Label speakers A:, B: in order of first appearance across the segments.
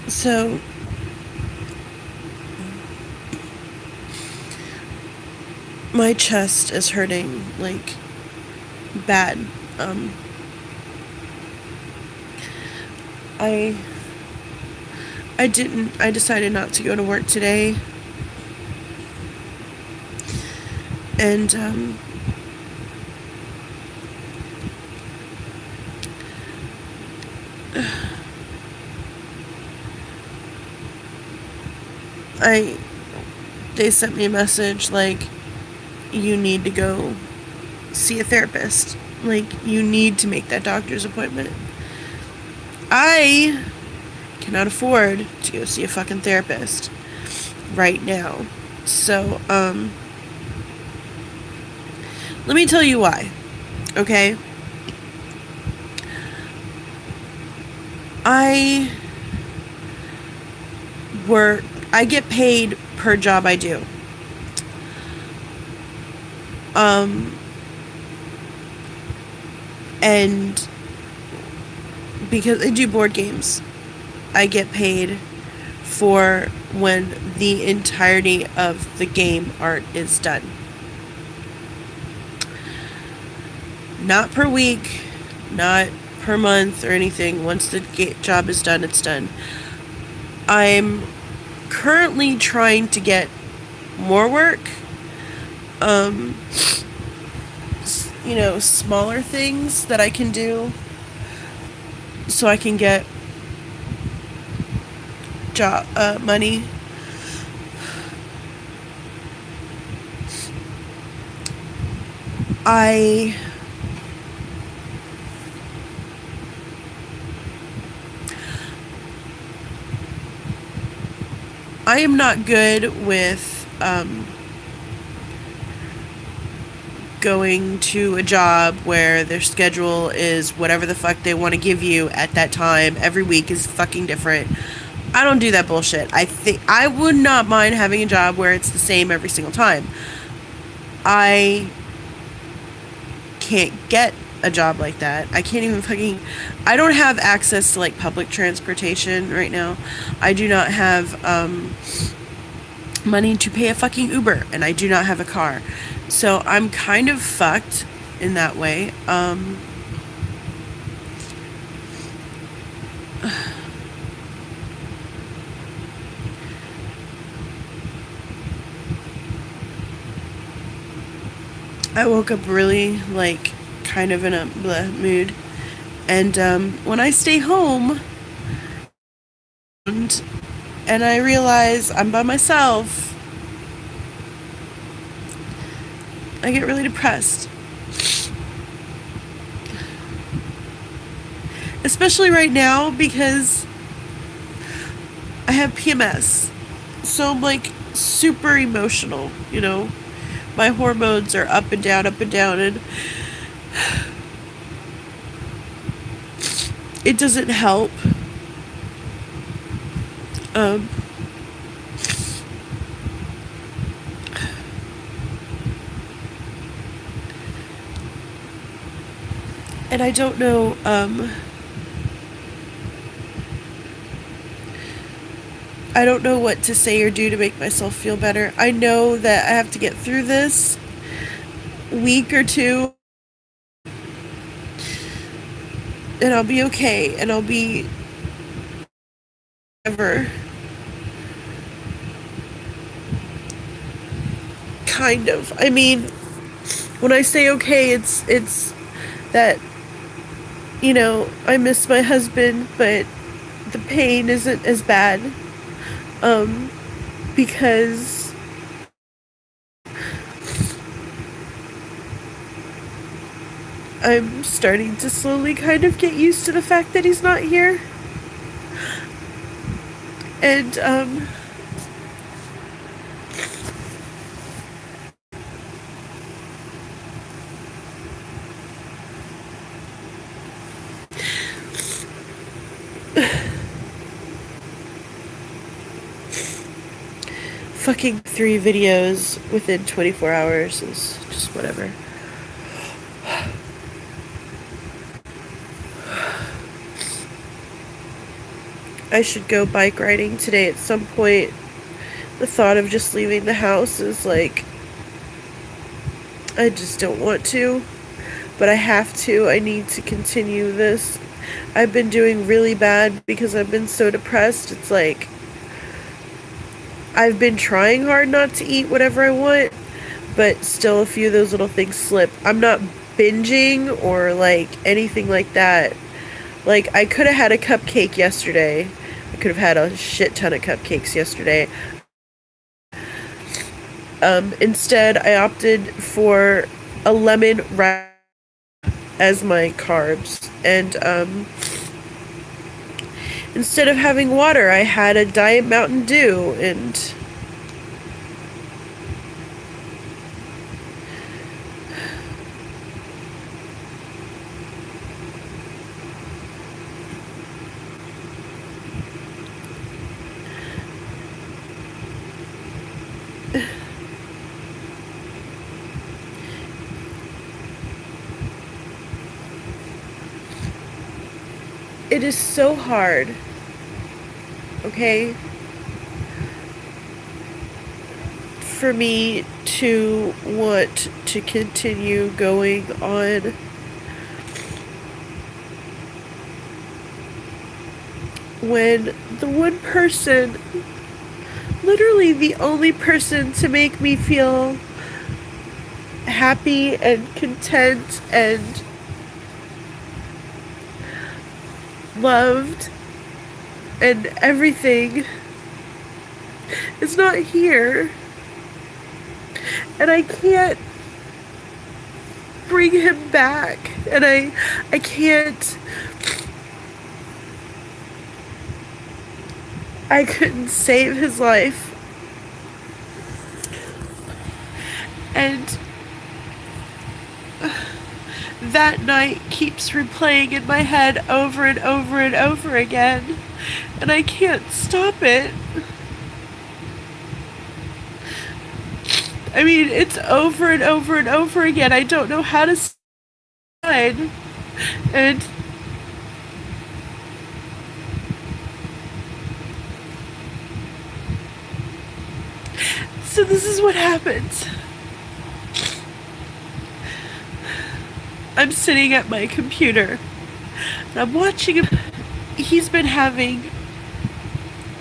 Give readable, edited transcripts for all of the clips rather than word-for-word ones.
A: So my chest is hurting, like, bad. Um, I I decided not to go to work today. And I they sent me a message like, you need to go see a therapist. Like, you need to make that doctor's appointment. I cannot afford to go see a fucking therapist right now. So, let me tell you why. Okay? I I get paid per job I do. And because I do board games, I get paid for when the entirety of the game art is done. Not per week, not per month or anything. Once the job is done, it's done. I'm currently trying to get more work. Smaller things that I can do so I can get job money. I am not good with going to a job where their schedule is whatever the fuck they want to give you at that time. Every week is fucking different. I don't do that bullshit. I think I would not mind having a job where it's the same every single time. I can't get a job like that. I can't even I don't have access to, like, public transportation right now. I do not have money to pay a fucking Uber, and I do not have a car. So I'm kind of fucked in that way. I woke up really, like, kind of in a bleh mood. And when I stay home and I realize I'm by myself, I get really depressed. Especially right now because I have PMS. So I'm, like, super emotional, you know? My hormones are up and down, and it doesn't help. And I don't know, I don't know what to say or do to make myself feel better. I know that I have to get through this week or two, and I'll be okay, and I'll be ever. Kind of. I mean, when I say okay, it's that, I miss my husband, but the pain isn't as bad. Because I'm starting to slowly kind of get used to the fact that he's not here. And, fucking 3 videos within 24 hours is just whatever. I should go bike riding today at some point. The thought of just leaving the house is like, I just don't want to, but I have to. I need to continue this. I've been doing really bad because I've been so depressed. It's like, I've been trying hard not to eat whatever I want, but still a few of those little things slip. I'm not binging or like anything like that. Like, I could have had a cupcake yesterday. I could have had a shit ton of cupcakes yesterday. Instead, I opted for a lemon wrap as my carbs. And instead of having water, I had a Diet Mountain Dew. And it is so hard, okay, for me to want to continue going on when the one person, literally the only person to make me feel happy and content and loved and everything, is not here. And I can't bring him back. And I can't. I couldn't save his life. And that night keeps replaying in my head over and over and over again. And I can't stop it. I mean, it's over and over and over again. I don't know how to sign. And so this is what happens. I'm sitting at my computer and I'm watching him. He's been having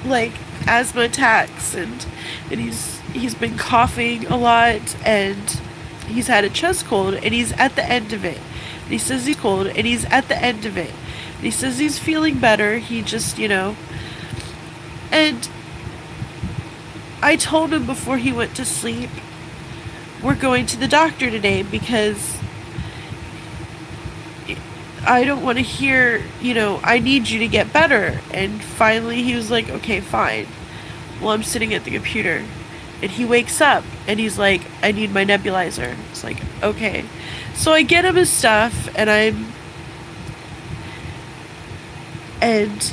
A: like asthma attacks and he's been coughing a lot and he's had a chest cold and he's at the end of it. And he says he's cold and he's at the end of it. And he says he's feeling better. He just, and I told him before he went to sleep, we're going to the doctor today because I don't want to hear, I need you to get better. And finally he was like, okay, fine. Well, I'm sitting at the computer. And he wakes up and he's like, I need my nebulizer. It's like, okay. So I get him his stuff and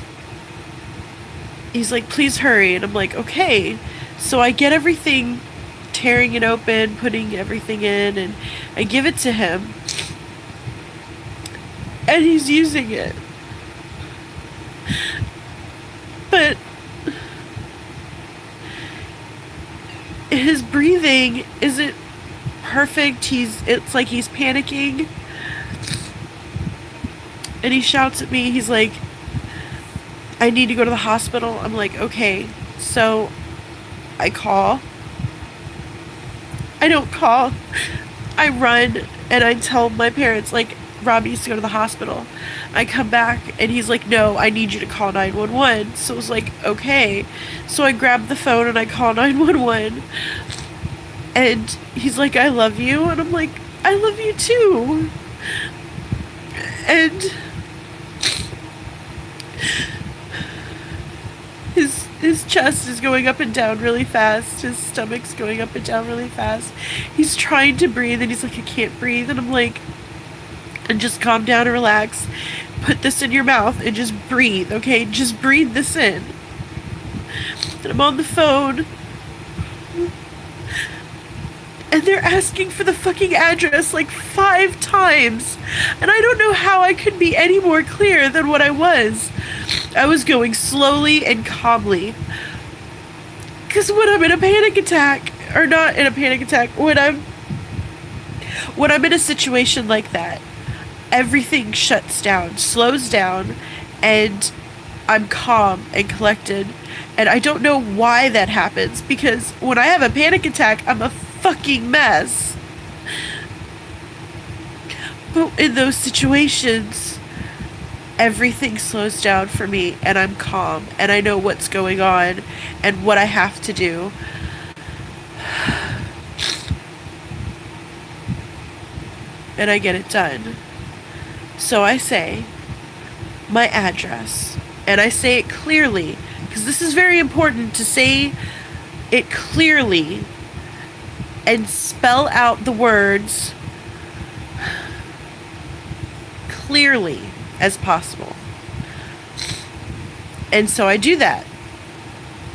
A: he's like, please hurry. And I'm like, okay. So I get everything, tearing it open, putting everything in, and I give it to him. And he's using it. But his breathing isn't perfect. It's like he's panicking. And he shouts at me. He's like, I need to go to the hospital. I'm like, okay. So I call. I don't call. I run and I tell my parents, like, Rob needs to go to the hospital. I come back and he's like, no, I need you to call 911. So I was like, okay. So I grab the phone and I call 911. And he's like, I love you. And I'm like, I love you too. And his chest is going up and down really fast. His stomach's going up and down really fast. He's trying to breathe and he's like, I can't breathe. And I'm like, and just calm down and relax. Put this in your mouth and just breathe, okay? Just breathe this in. And I'm on the phone. And they're asking for the fucking address like 5 times. And I don't know how I could be any more clear than what I was. I was going slowly and calmly. Because when I'm in a panic attack, or not in a panic attack, when I'm in a situation like that, everything shuts down, slows down, and I'm calm and collected. And I don't know why that happens, because when I have a panic attack, I'm a fucking mess. But in those situations, everything slows down for me, and I'm calm, and I know what's going on and what I have to do. And I get it done. So I say my address, and I say it clearly, because this is very important to say it clearly and spell out the words clearly as possible. And so I do that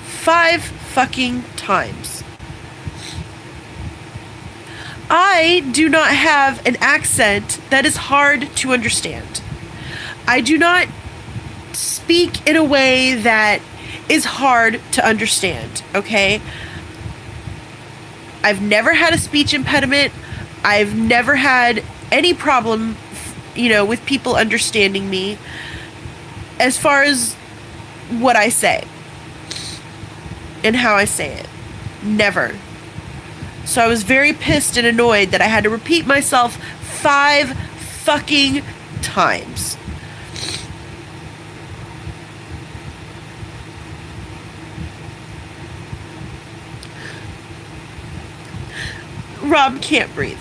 A: 5 fucking times. I do not have an accent that is hard to understand. I do not speak in a way that is hard to understand, okay? I've never had a speech impediment. I've never had any problem, with people understanding me as far as what I say and how I say it. Never. So I was very pissed and annoyed that I had to repeat myself 5 fucking times. Rob can't breathe.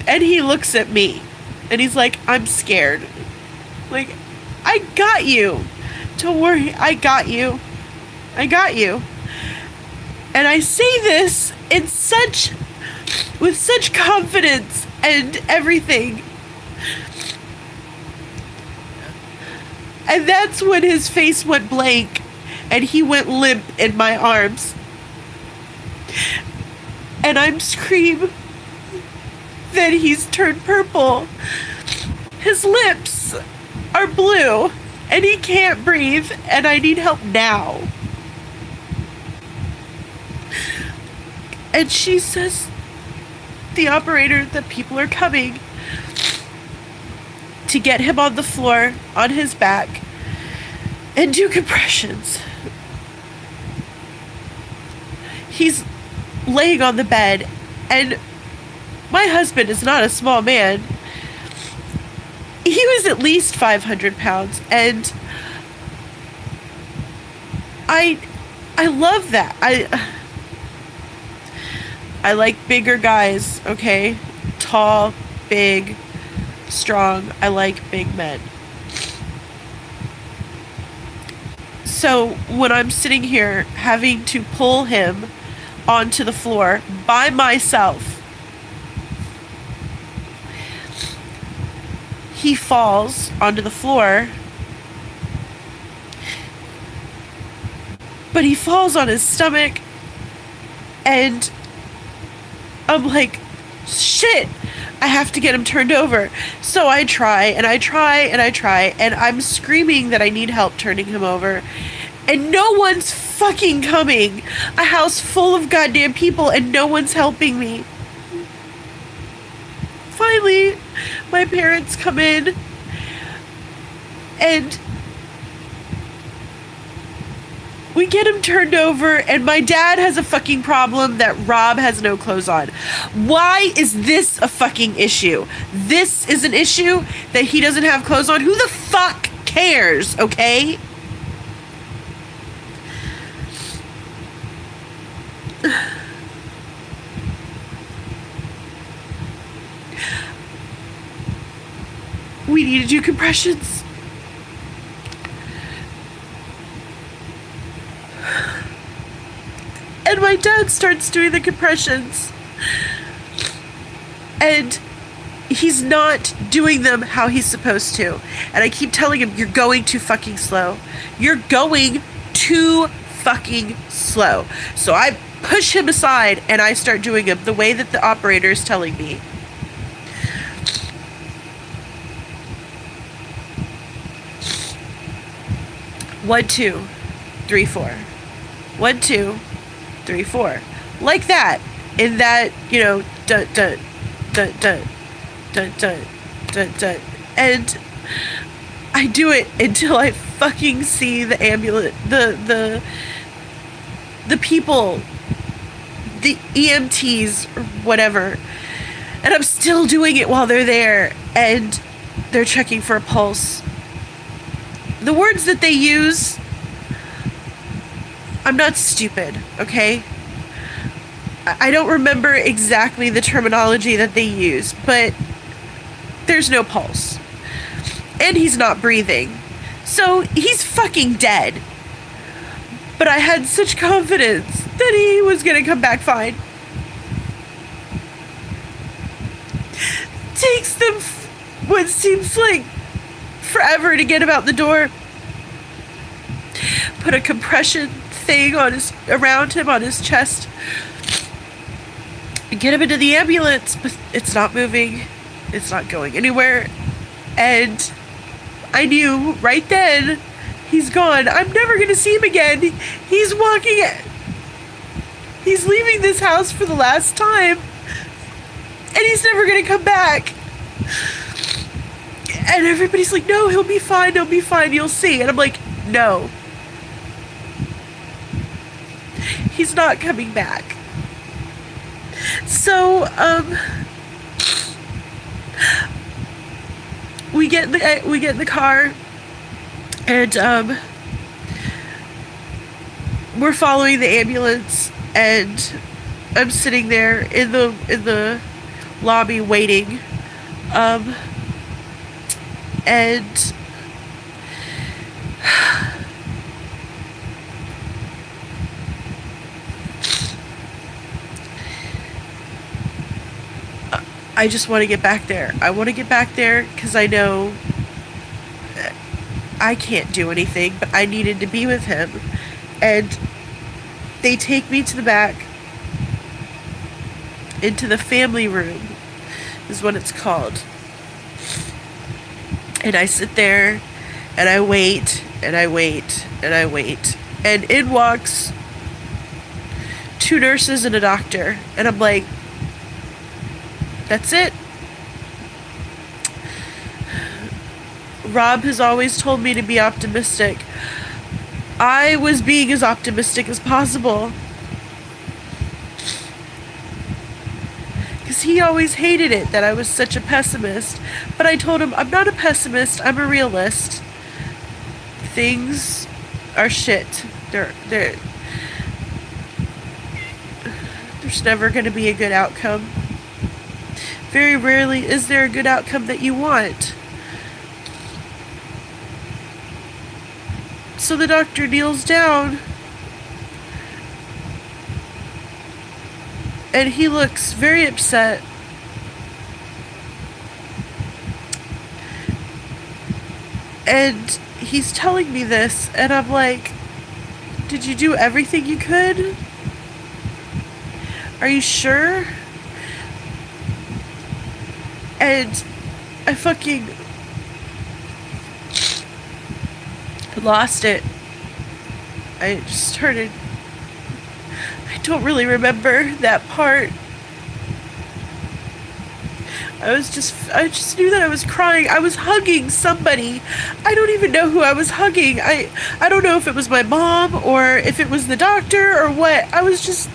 A: And he looks at me and he's like, I'm scared. Like, I got you. Don't worry, I got you. I got you. And I say this with such confidence and everything. And that's when his face went blank and he went limp in my arms. And I'm screaming that he's turned purple. His lips are blue and he can't breathe and I need help now. And she says, the operator, that people are coming to get him on the floor, on his back, and do compressions. He's laying on the bed, and my husband is not a small man. He was at least 500 pounds, and I love that. I like bigger guys, okay? Tall, big, strong. I like big men. So when I'm sitting here having to pull him onto the floor by myself, he falls onto the floor, but he falls on his stomach, and I'm like, shit, I have to get him turned over. So I try, and I try, and I try, and I'm screaming that I need help turning him over. And no one's fucking coming. A house full of goddamn people, and no one's helping me. Finally, my parents come in, and we get him turned over, and my dad has a fucking problem that Rob has no clothes on. Why is this a fucking issue? This is an issue that he doesn't have clothes on. Who the fuck cares, okay? We need to do compressions. And my dad starts doing the compressions. And he's not doing them how he's supposed to. And I keep telling him, you're going too fucking slow. You're going too fucking slow. So I push him aside and I start doing it the way that the operator is telling me. One, 2, 3, 4. 1, 2, 3, 4. Like that. In that, you know, dun dun dun dun dun dun dun dun. And I do it until I fucking see the ambulance, the people, the EMTs or whatever. And I'm still doing it while they're there and they're checking for a pulse. The words that they use, I'm not stupid, okay? I don't remember exactly the terminology that they use, but there's no pulse. And he's not breathing. So he's fucking dead. But I had such confidence that he was gonna come back fine. Takes them what seems like forever to get him out the door. Put a compression thing around him on his chest. Get him into the ambulance, but it's not moving. It's not going anywhere. And I knew right then, he's gone. I'm never going to see him again. He's walking. He's leaving this house for the last time. And he's never going to come back. And everybody's like, no, he'll be fine. He'll be fine. You'll see. And I'm like, no. He's not coming back. So, we get in the car, and we're following the ambulance, and I'm sitting there in the lobby waiting, and I just want to get back there. I want to get back there because I know I can't do anything, but I needed to be with him. And they take me to the back, into the family room, is what it's called. And I sit there, and I wait, and I wait, and I wait. And in walks 2 nurses and a doctor. And I'm like, that's it. Rob has always told me to be optimistic. I was being as optimistic as possible. Because he always hated it that I was such a pessimist. But I told him, I'm not a pessimist, I'm a realist. Things are shit. There's never going to be a good outcome. Very rarely is there a good outcome that you want. So the doctor kneels down. And he looks very upset. And he's telling me this, and I'm like, did you do everything you could? Are you sure? And I fucking lost it. I just started. I don't really remember that part. I just knew that I was crying. I was hugging somebody. I don't even know who I was hugging. I don't know if it was my mom or if it was the doctor or what. I was just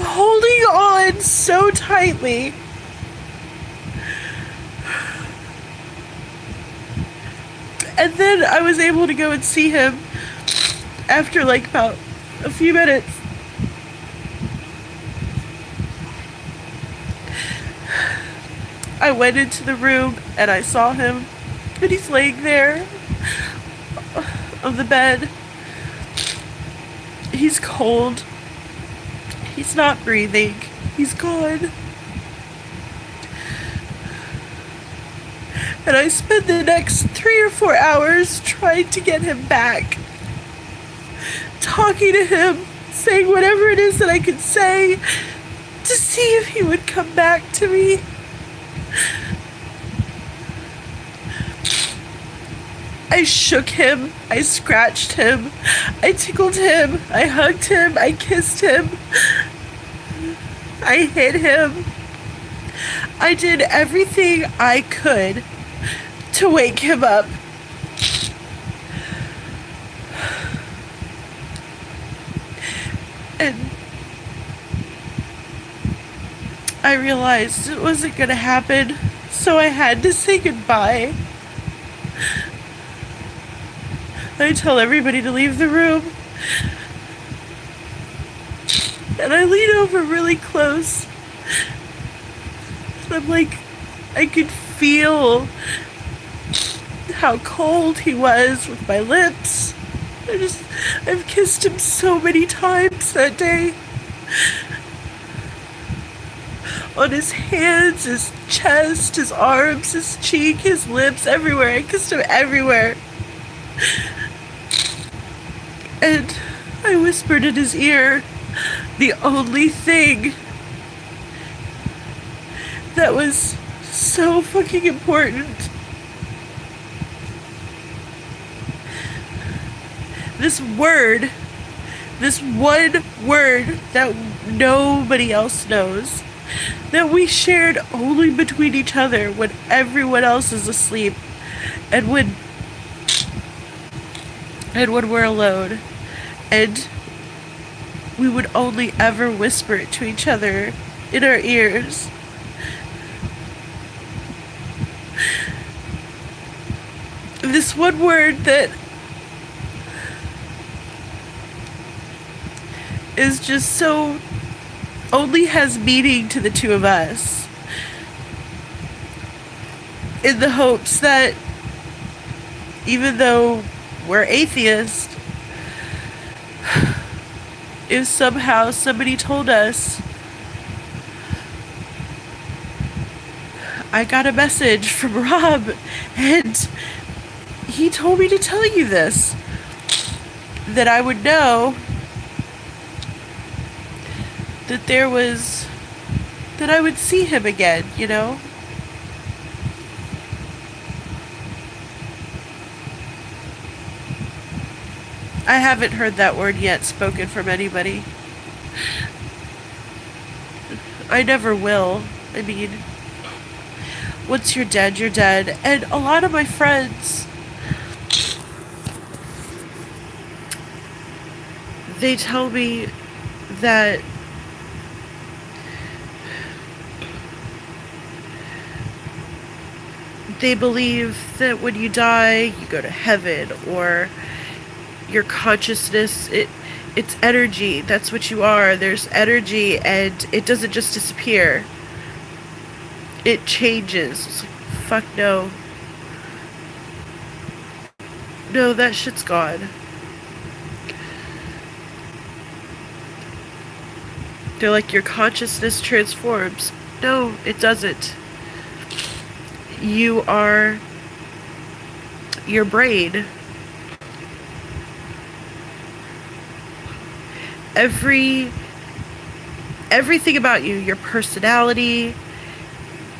A: holding on so tightly. And then I was able to go and see him after like about a few minutes. I went into the room and I saw him, and he's laying there on the bed. He's cold. He's not breathing. He's gone. And I spent the next 3 or 4 hours trying to get him back. talking to him, saying whatever it is that I could say to see if he would come back to me. I shook him, I scratched him, I tickled him, I hugged him, I kissed him, I hit him. I did everything I could to wake him up. And I realized it wasn't gonna happen, so I had to say goodbye. I tell everybody to leave the room. And I lean over really close. And I'm like, I could feel how cold he was with my lips. I've kissed him so many times that day. On his hands, his chest, his arms, his cheek, his lips, everywhere. I kissed him everywhere. And I whispered in his ear the only thing that was so fucking important. This word, this one word that nobody else knows, that we shared only between each other when everyone else is asleep, and when we're alone, and we would only ever whisper it to each other in our ears. This one word that is just so only has meaning to the two of us, in the hopes that even though we're atheists, if somehow somebody told us, I got a message from Rob and he told me to tell you this, that I would know that that I would see him again, you know? I haven't heard that word yet spoken from anybody. I never will. I mean, once you're dead, you're dead. And a lot of my friends, they tell me that they believe that when you die, you go to heaven, or your consciousness, it's energy. That's what you are. There's energy, and it doesn't just disappear. It changes. It's like, fuck no. No, that shit's gone. They're like, your consciousness transforms. No, it doesn't. You are your brain. Everything about you, your personality,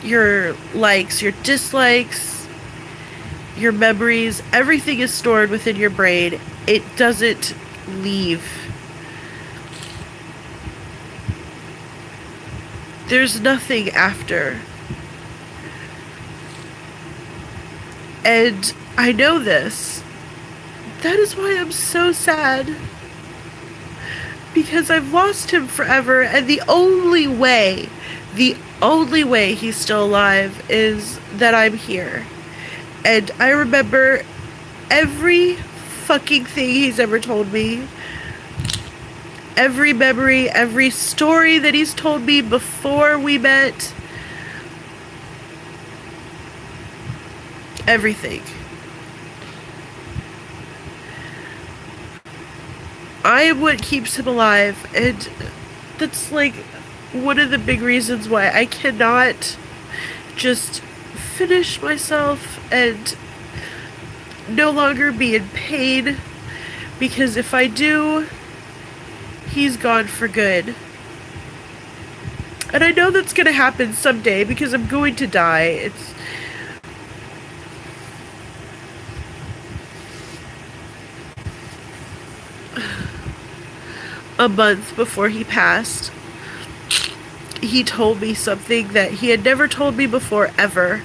A: your likes, your dislikes, your memories, everything is stored within your brain. It doesn't leave. There's nothing after. And I know this. That is why I'm so sad. Because I've lost him forever, and the only way he's still alive is that I'm here. And I remember every fucking thing he's ever told me. Every memory, every story that he's told me before we met. Everything. I am what keeps him alive, and that's like one of the big reasons why I cannot just finish myself and no longer be in pain Because if I do, he's gone for good. And I know that's going to happen someday because I'm going to die. It's a month before he passed. He told me something that he had never told me before, ever.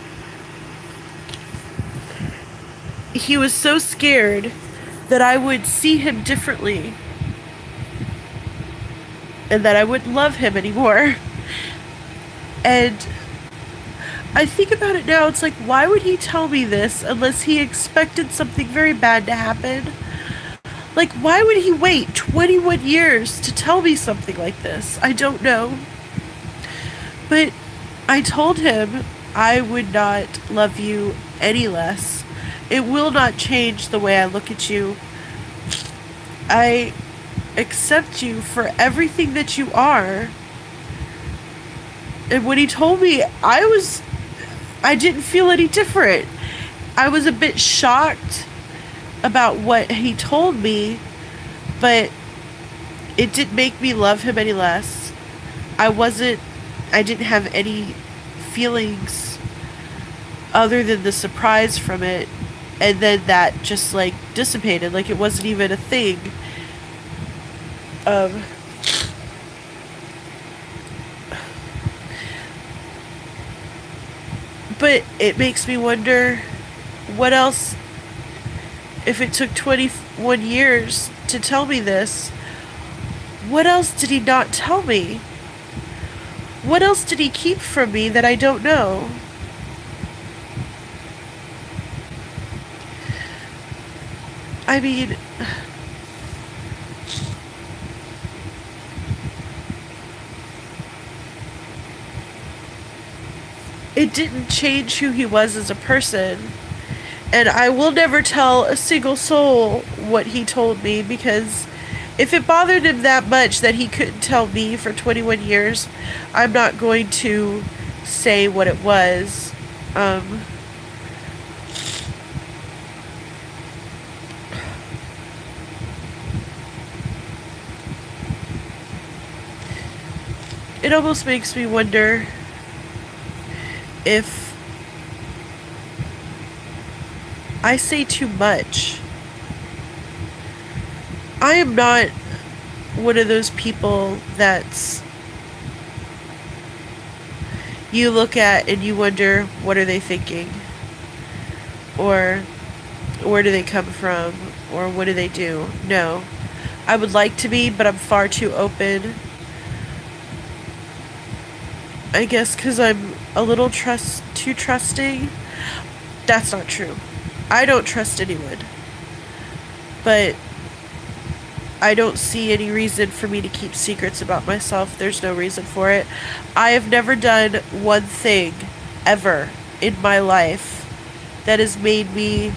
A: He was so scared that I would see him differently and that I wouldn't love him anymore. And I think about it now, it's like, why would he tell me this unless he expected something very bad to happen? Like, why would he wait 21 years to tell me something like this? I don't know. But I told him I would not love you any less. It will not change the way I look at you. I accept you for everything that you are. And when he told me, I didn't feel any different. I was a bit shocked about what he told me, but it didn't make me love him any less. I didn't have any feelings other than the surprise from it, and then that just like dissipated, like it wasn't even a thing. But it makes me wonder, what else, if it took 21 years to tell me this, what else did he not tell me? What else did he keep from me that I don't know? I mean, it didn't change who he was as a person. And I will never tell a single soul what he told me, because if it bothered him that much that he couldn't tell me for 21 years, I'm not going to say what it was. It almost makes me wonder if I say too much. I am not one of those people that's, you look at and you wonder, what are they thinking? Or where do they come from? Or what do they do? No. I would like to be, but I'm far too open. I guess because I'm a little too trusting. That's not true. I don't trust anyone. But I don't see any reason for me to keep secrets about myself. There's no reason for it. I have never done one thing ever in my life that has made me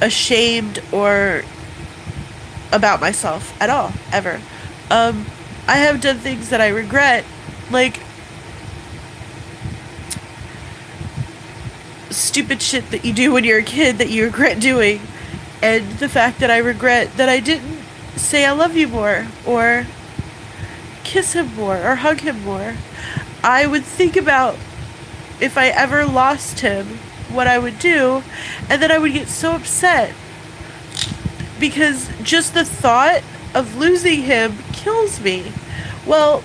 A: ashamed or about myself at all, ever. I have done things that I regret, like stupid shit that you do when you're a kid that you regret doing, and the fact that I regret that I didn't say I love you more, or kiss him more, or hug him more. I would think about, if I ever lost him, what I would do, and then I would get so upset, because just the thought of losing him kills me. Well,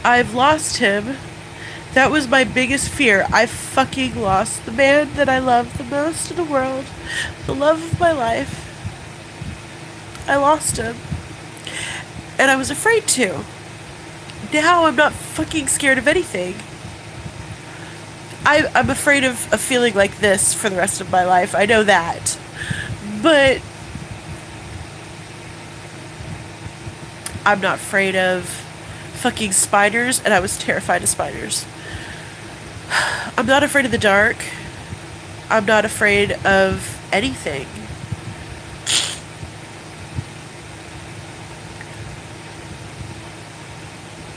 A: I've lost him. That was my biggest fear. I fucking lost the man that I love the most in the world. The love of my life. I lost him. And I was afraid to. Now I'm not fucking scared of anything. I'm afraid of a feeling like this for the rest of my life. I know that. But I'm not afraid of fucking spiders, and I was terrified of spiders. I'm not afraid of the dark. I'm not afraid of anything.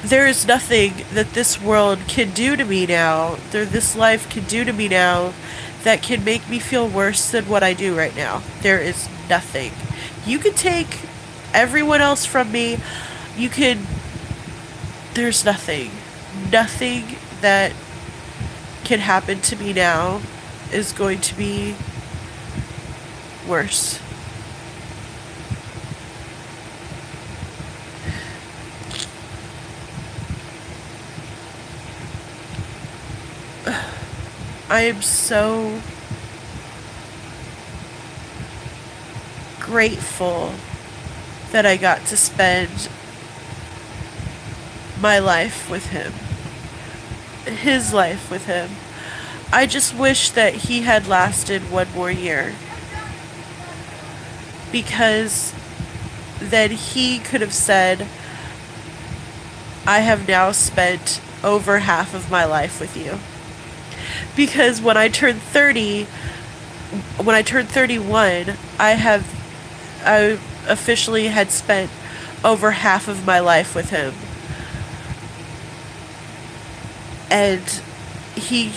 A: there is nothing that this world can do to me now, or this life can do to me now, that can make me feel worse than what I do right now. There is nothing. You can take everyone else from me. You can. There's nothing. Nothing that can happen to me now is going to be worse. I am so grateful that I got to spend my life with him, his life with him. I just wish that he had lasted one more year, because then he could have said, I have now spent over half of my life with you. Because when I turned 31, I officially had spent over half of my life with him. And he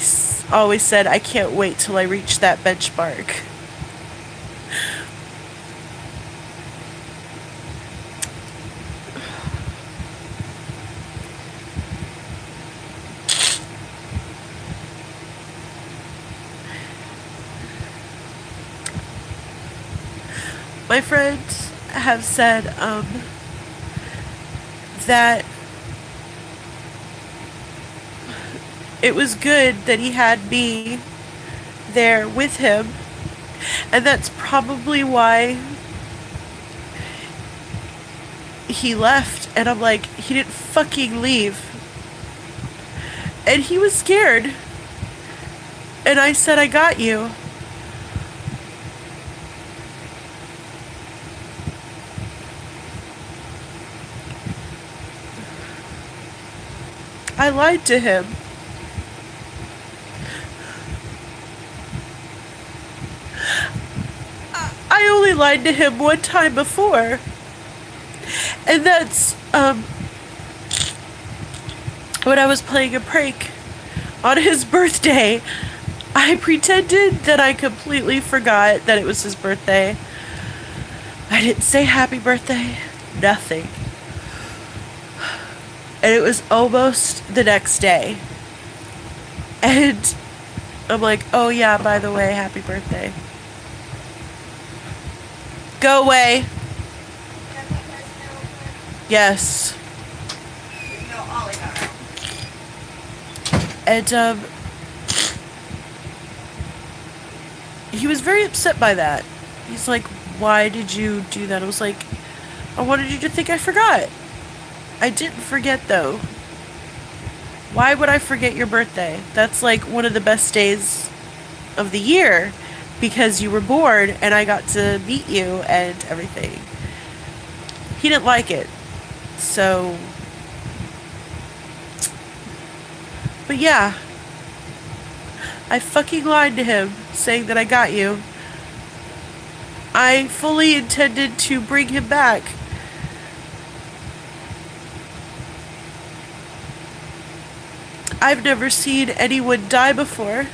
A: always said, I can't wait till I reach that benchmark. My friends have said that it was good that he had me there with him, and that's probably why he left. And I'm like, he didn't fucking leave. And he was scared. And I said, I got you. I lied to him. I only lied to him one time before. And that's when I was playing a prank on his birthday. I pretended that I completely forgot that it was his birthday. I didn't say happy birthday. Nothing. And it was almost the next day. And I'm like, oh yeah, by the way, happy birthday. Go away. Yes. And he was very upset by that. He's like, why did you do that? I was like, I wanted you to think I forgot. I didn't forget, though. Why would I forget your birthday? That's like one of the best days of the year, because you were born and I got to meet you and everything. He didn't like it. So, but yeah, I fucking lied to him, saying that I got you. I fully intended to bring him back. I've never seen anyone die before.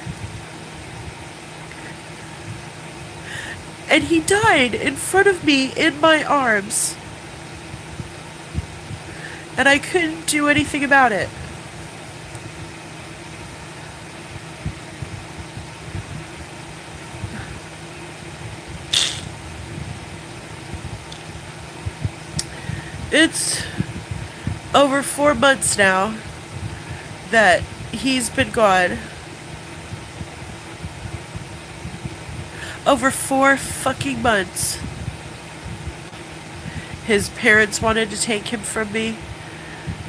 A: And he died in front of me in my arms. And I couldn't do anything about it. It's over 4 months now that he's been gone. Over 4 fucking months. His parents wanted to take him from me.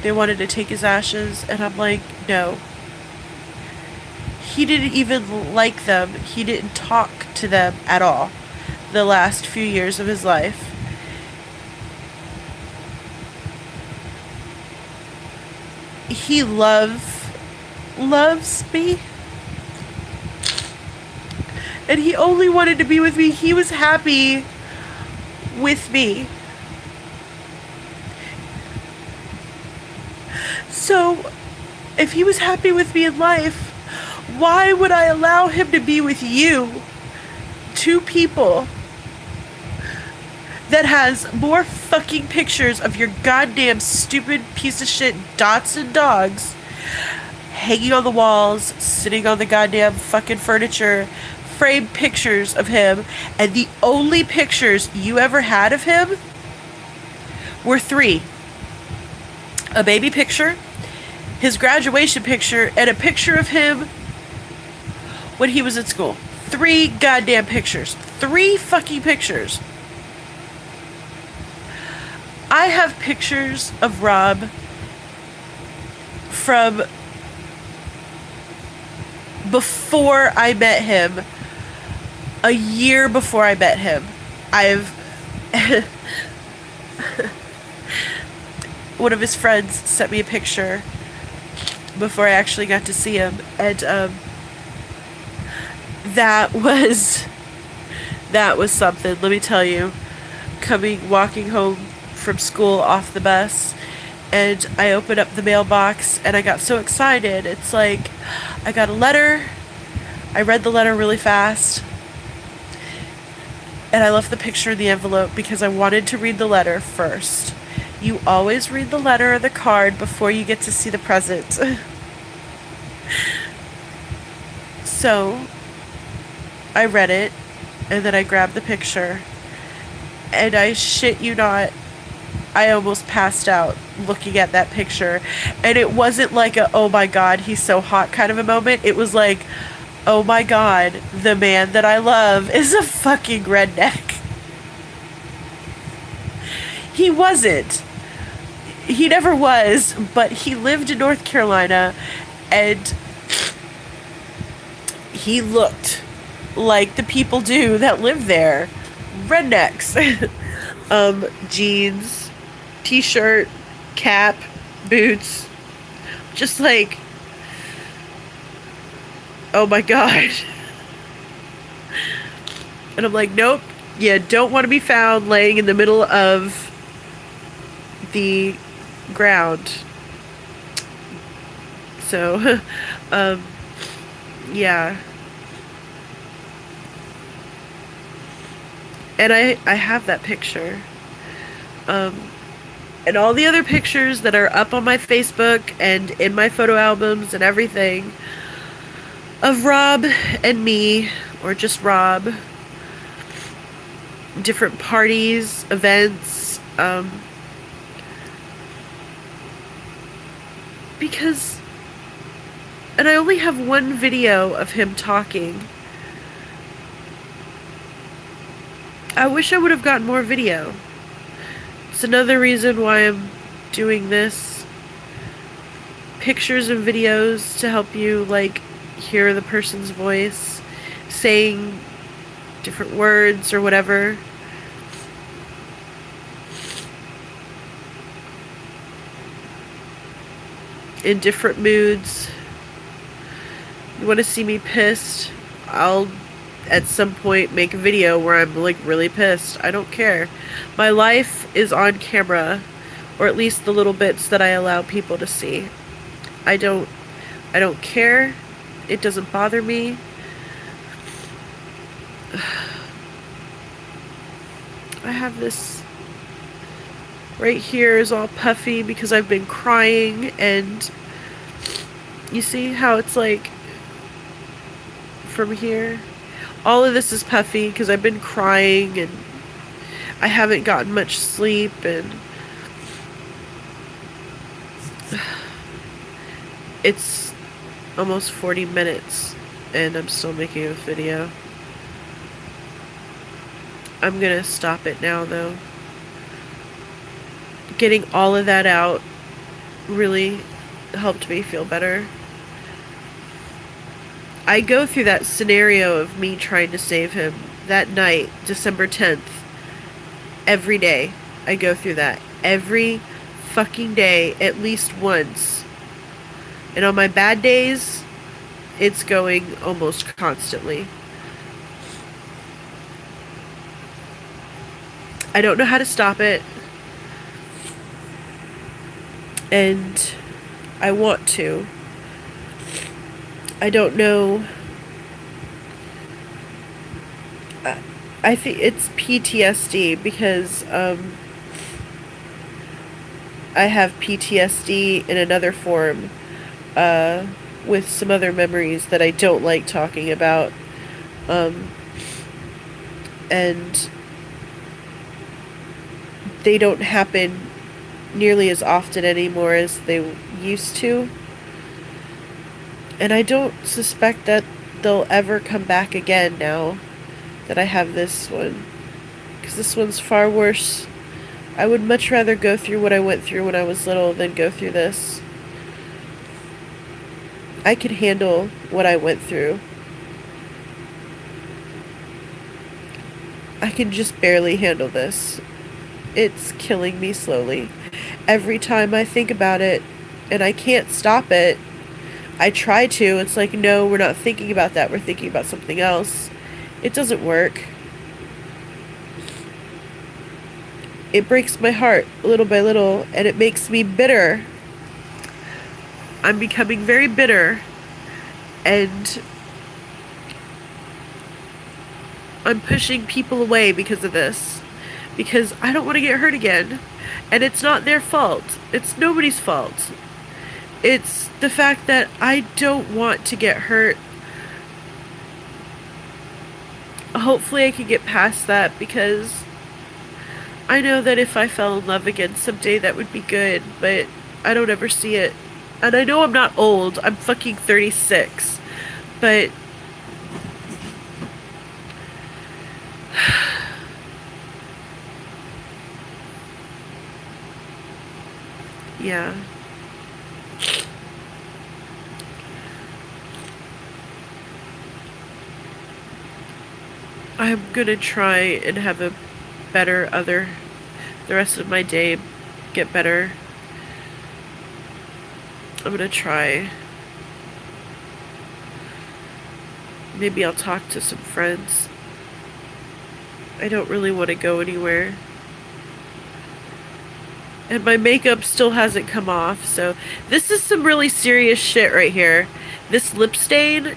A: They wanted to take his ashes, and I'm like, no. He didn't even like them. He didn't talk to them at all the last few years of his life. He loves me. And he only wanted to be with me. He was happy with me. So, if he was happy with me in life, why would I allow him to be with you? Two people that has more fucking pictures of your goddamn stupid piece of shit dots and dogs hanging on the walls, sitting on the goddamn fucking furniture, framed pictures of him, and the only pictures you ever had of him were three. A baby picture, his graduation picture, and a picture of him when he was at school. 3 goddamn pictures. 3 fucking pictures. I have pictures of Rob from before I met him. A year before I met him. One of his friends sent me a picture before I actually got to see him, and that was something, let me tell you. Walking home from school off the bus, and I opened up the mailbox and I got so excited. It's like I got a letter. I read the letter really fast, and I left the picture in the envelope because I wanted to read the letter first. You always read the letter or the card before you get to see the present. So I read it, and then I grabbed the picture, and I shit you not, I almost passed out looking at that picture. And it wasn't like a, oh my god, he's so hot kind of a moment. It was like, oh my god, the man that I love is a fucking redneck. He wasn't. He never was, but he lived in North Carolina, and he looked like the people do that live there. Rednecks. Jeans, t-shirt, cap, boots. Just like, oh my god. And I'm like, nope, you don't want to be found laying in the middle of the ground. So, yeah. And I have that picture. And all the other pictures that are up on my Facebook and in my photo albums and everything of Rob and me, or just Rob, different parties, events, because, and I only have one video of him talking. I wish I would have gotten more video. It's another reason why I'm doing this. Pictures and videos to help you, like, hear the person's voice, saying different words or whatever. In different moods. You want to see me pissed? I'll at some point make a video where I'm like really pissed. I don't care. My life is on camera, or at least the little bits that I allow people to see. I don't care. It doesn't bother me. I have this right here is all puffy because I've been crying, and you see how it's like from here? All of this is puffy because I've been crying and I haven't gotten much sleep, and it's almost 40 minutes and I'm still making a video. I'm gonna stop it now though. Getting all of that out really helped me feel better. I go through that scenario of me trying to save him that night, December 10th. Every day. I go through that. Every fucking day, at least once. And on my bad days, it's going almost constantly. I don't know how to stop it. And I want to. I don't know. I think it's PTSD because I have PTSD in another form with some other memories that I don't like talking about. And they don't happen nearly as often anymore as they used to. And I don't suspect that they'll ever come back again now that I have this one. Because this one's far worse. I would much rather go through what I went through when I was little than go through this. I could handle what I went through. I can just barely handle this. It's killing me slowly. Every time I think about it, and I can't stop it, I try to. It's like, no, we're not thinking about that. We're thinking about something else. It doesn't work. It breaks my heart little by little, and it makes me bitter. I'm becoming very bitter, and I'm pushing people away because of this. Because I don't want to get hurt again. And it's not their fault. It's nobody's fault. It's the fact that I don't want to get hurt. Hopefully I can get past that, because I know that if I fell in love again someday, that would be good, but I don't ever see it. And I know I'm not old. I'm fucking 36. But yeah. I'm gonna try and have a better the rest of my day, get better. I'm gonna try. Maybe I'll talk to some friends. I don't really want to go anywhere. And my makeup still hasn't come off, so this is some really serious shit right here. This lip stain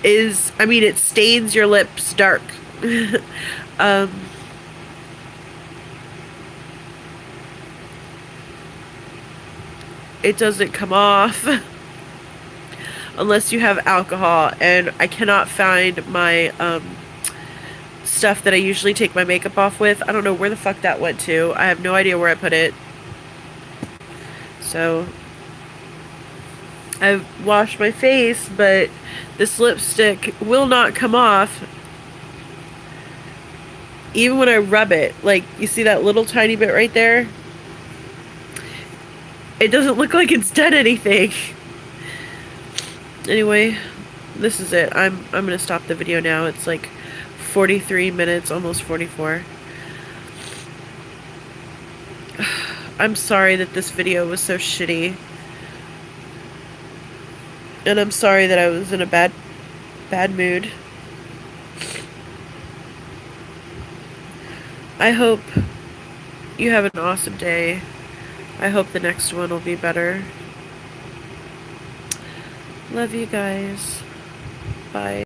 A: is, I mean, it stains your lips dark. It doesn't come off unless you have alcohol, and I cannot find my stuff that I usually take my makeup off with. I don't know where the fuck that went to. I have no idea where I put it. So I've washed my face, but this lipstick will not come off. Even when I rub it, like, you see that little tiny bit right there? It doesn't look like it's done anything. Anyway, this is it. I'm gonna stop the video now. It's like 43 minutes, almost 44. I'm sorry that this video was so shitty. And I'm sorry that I was in a bad mood. I hope you have an awesome day. I hope the next one will be better. Love you guys. Bye.